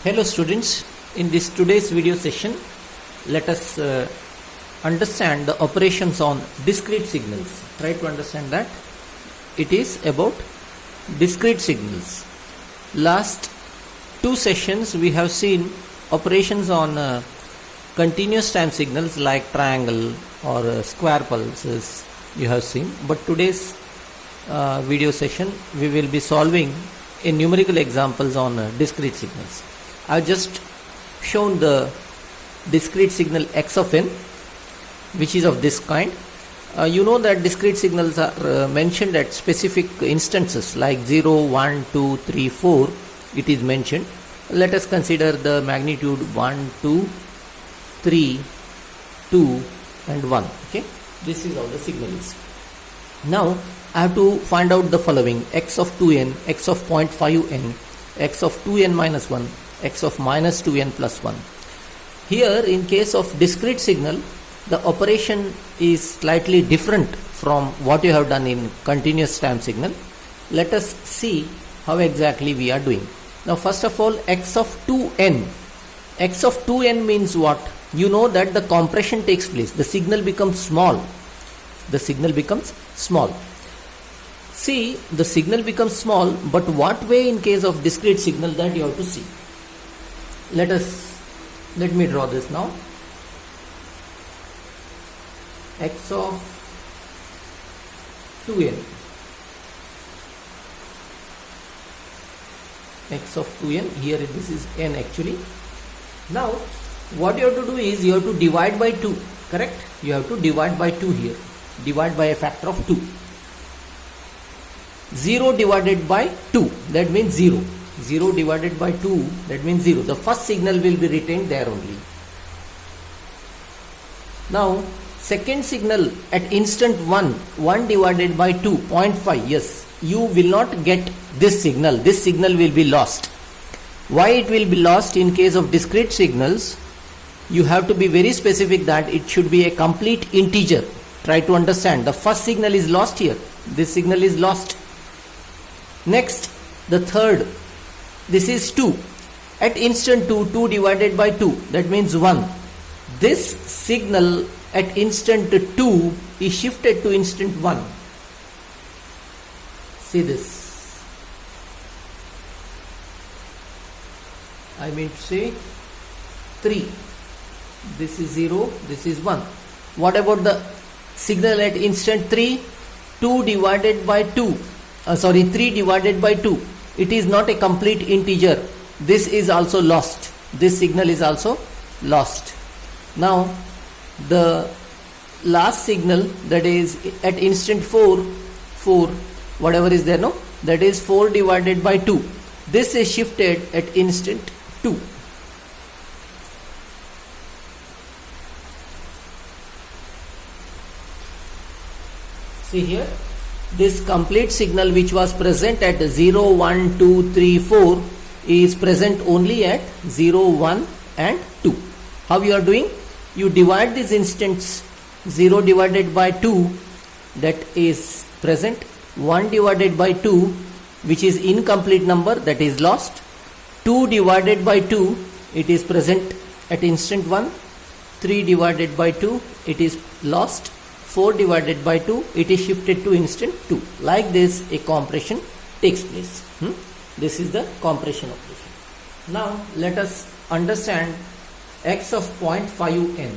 Hello students, in this today's video session let us understand the operations on discrete signals. Try to understand that. It is about discrete signals. Last two sessions we have seen operations on continuous time signals like triangle or square pulses you have seen, but today's video session we will be solving a numerical examples on discrete signals. I have just shown the discrete signal x of n, which is of this kind. You know that discrete signals are mentioned at specific instances like 0, 1, 2, 3, 4. It is mentioned. Let us consider the magnitude 1, 2, 3, 2 and 1. Okay, this is how the signal is. Now I have to find out the following: x of 2n, x of 0.5n, x of 2n minus 1, x of minus 2n plus 1. Here in case of discrete signal, the operation is slightly different from what you have done in continuous time signal. Let us see how exactly we are doing. Now first of all, x of 2n. X of 2n means what? You know that the compression takes place. The signal becomes small. The signal becomes small. See, the signal becomes small, but what way in case of discrete signal, that you have to see. Let me draw this now. X of 2n. X of 2n, here this is n actually. Now what you have to do is you have to divide by 2, correct? You have to divide by 2 here. Divide by a factor of 2. 0 divided by 2, that means 0. 0 divided by 2, that means 0. The first signal will be retained there only. Now second signal at instant 1, 1 divided by 2, 0.5, yes, you will not get this signal. This signal will be lost. Why it will be lost in case of discrete signals? You have to be very specific that it should be a complete integer. Try to understand. The first signal is lost here. This signal is lost. Next, the third. This is 2. At instant 2, 2 divided by 2, that means 1. This signal at instant 2 is shifted to instant 1. See this. I mean to say 3. This is 0, this is 1. What about the signal at instant 3? 2 divided by 2. 3 divided by 2. It is not a complete integer. This is also lost. This signal is also lost. Now the last signal, that is at instant 4, whatever is there, no, that is 4 divided by 2. This is shifted at instant 2. See here, this complete signal which was present at 0, 1, 2, 3, 4 is present only at 0, 1 and 2. How you are doing? You divide these instants. 0 divided by 2, that is present. 1 divided by 2, which is incomplete number, that is lost. 2 divided by 2, it is present at instant 1. 3 divided by 2, it is lost. 4 divided by 2, it is shifted to instant 2. Like this a compression takes place. This is the compression operation. Now let us understand x of 0.5n.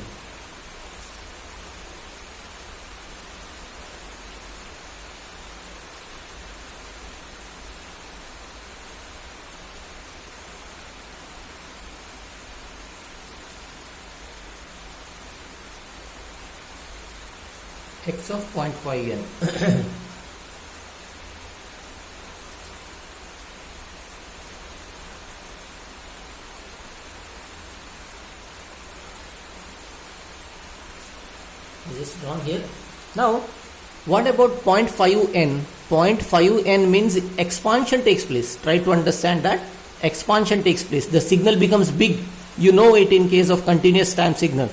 X of 0.5n. This is drawn here. Now what about 0.5n? 0.5n means expansion takes place. Try to understand that. Expansion takes place. The signal becomes big. You know it in case of continuous time signal.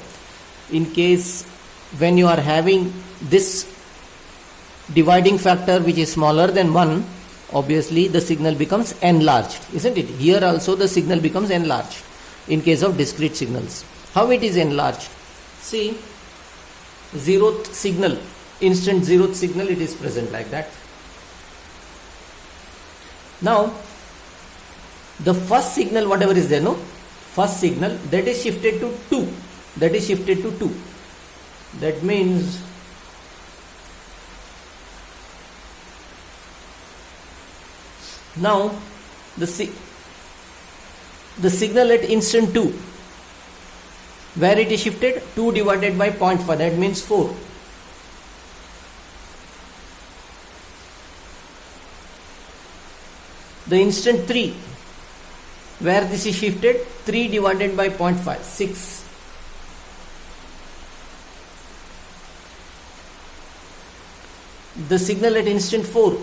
In case when you are having this dividing factor which is smaller than 1, obviously the signal becomes enlarged, isn't it? Here also the signal becomes enlarged in case of discrete signals. How it is enlarged? See, zeroth signal, instant zeroth signal, it is present like that. Now the first signal, whatever is there, no, first signal, that is shifted to 2. That is shifted to 2. That means now the signal at instant 2, where it is shifted, 2 divided by 0.5, that means 4. The instant 3, where this is shifted, 3 divided by 0.5, 6. The signal at instant 4,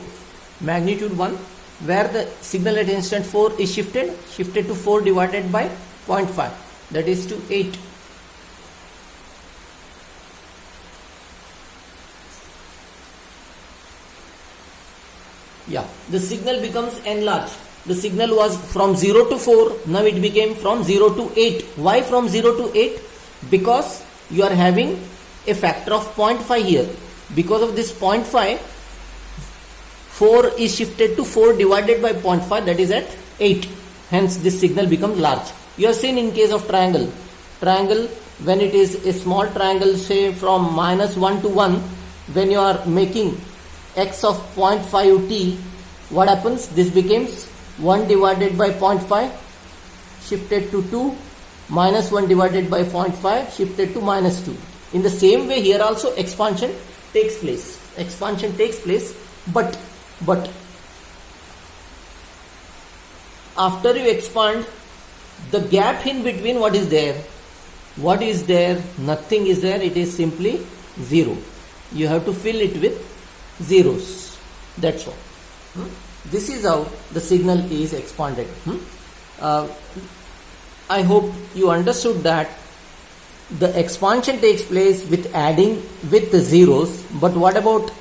magnitude 1, where the signal at instant 4 is shifted to 4 divided by 0.5, that is to 8. Yeah, the signal becomes enlarged. The signal was from 0 to 4, now it became from 0 to 8. Why from 0 to 8? Because you are having a factor of 0.5 here. Because of this 0.5, 4 is shifted to 4 divided by 0.5, that is at 8. Hence this signal becomes large. You have seen in case of triangle, when it is a small triangle, say from -1 to 1, when you are making x of 0.5t, what happens? This becomes 1 divided by 0.5 shifted to 2, minus 1 divided by 0.5 shifted to -2. In the same way here also expansion takes place. But after you expand, the gap in between, what is there? Nothing is there. It is simply 0. You have to fill it with zeros. That's all. This is how the signal is expanded. I hope you understood that the expansion takes place with adding with the zeros. But what about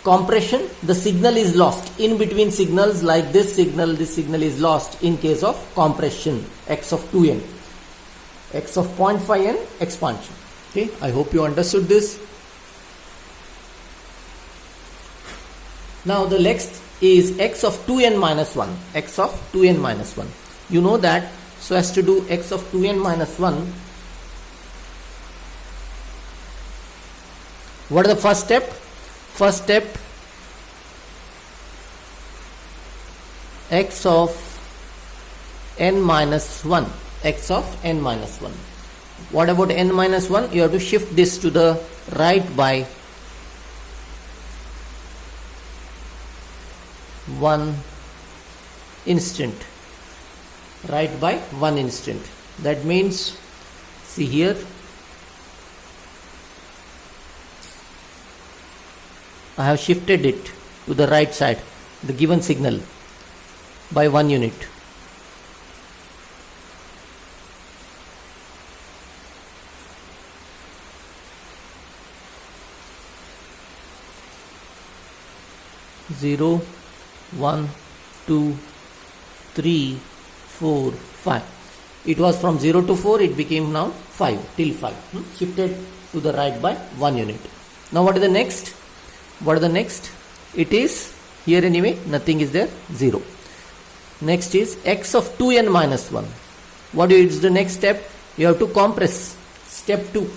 compression? The signal is lost. In between signals like this signal is lost in case of compression, x of 2n, x of 0.5n expansion. Okay, I hope you understood this. Now the next is x of 2n minus 1. X of 2n minus 1. You know that, so as to do x of 2n minus 1, what is the first step? First step, x of n minus 1. X of n minus 1. What about n minus 1? You have to shift this to the right by 1 instant. Right by 1 instant. That means, see here, I have shifted it to the right side, the given signal, by 1 unit. Zero, 1, 2, 3, 4, 5. It was from 0 to 4, it became now 5, till 5. Shifted to the right by 1 unit. Now what is the next? It is, here anyway, nothing is there, 0. Next is x of 2n minus 1. What is the next step? You have to compress. Step 2.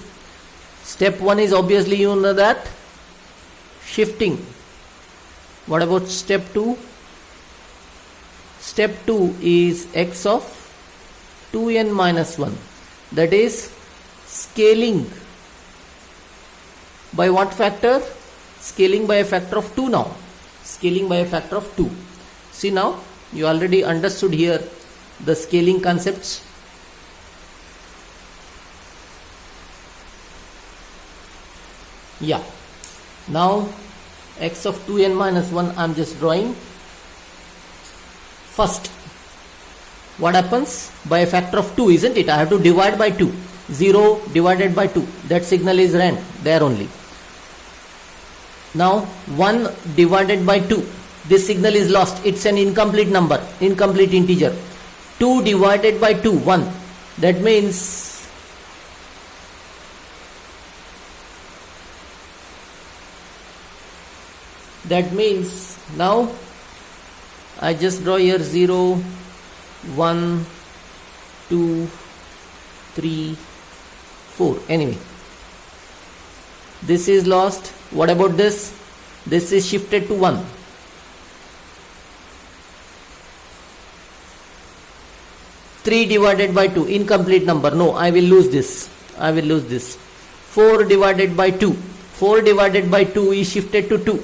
Step 1 is obviously, you know that, shifting. What about step 2? Step 2 is x of 2n minus 1. That is scaling. By what factor? Scaling by a factor of 2 now. Scaling by a factor of 2. See now, you already understood here the scaling concepts. Yeah. Now, x of 2n minus 1 I am just drawing. First, what happens? By a factor of 2, isn't it? I have to divide by 2. 0 divided by 2. That signal is ran there only. Now 1 divided by 2. this signal is lost. It's an incomplete number, incomplete integer. 2 divided by 2, 1. That means now I just draw here 0, 1, 2, 3, 4. Anyway, this is lost. What about this? This is shifted to 1. Three divided by 2, incomplete number. No, I will lose this. 4 divided by 2. 4 divided by 2 is shifted to 2.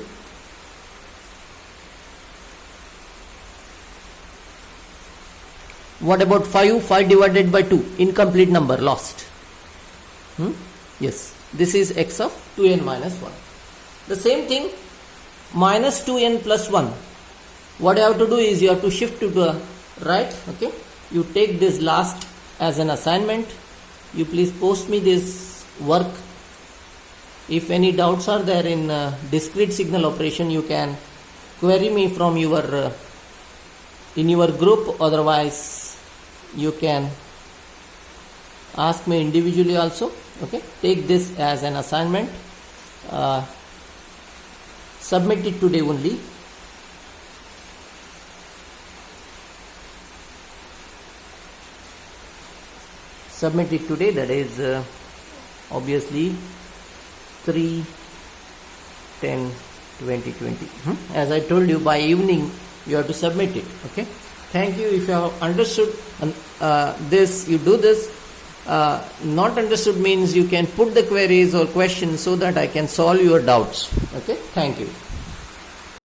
What about 5? 5 divided by 2, incomplete number, lost. Yes, this is x of 2n minus 1. The same thing, minus 2n plus 1. What you have to do is you have to shift to the right. Okay, you take this last as an assignment. You please post me this work. If any doubts are there in discrete signal operation, you can query me from your in your group. Otherwise, you can ask me individually also. Okay, take this as an assignment. Submit it today only. Submit it today, that is obviously 3/10/2020. As I told you, by evening you have to submit it. Okay, thank you. If you have understood this, you do this. Not understood means you can put the queries or questions so that I can solve your doubts. Okay, thank you.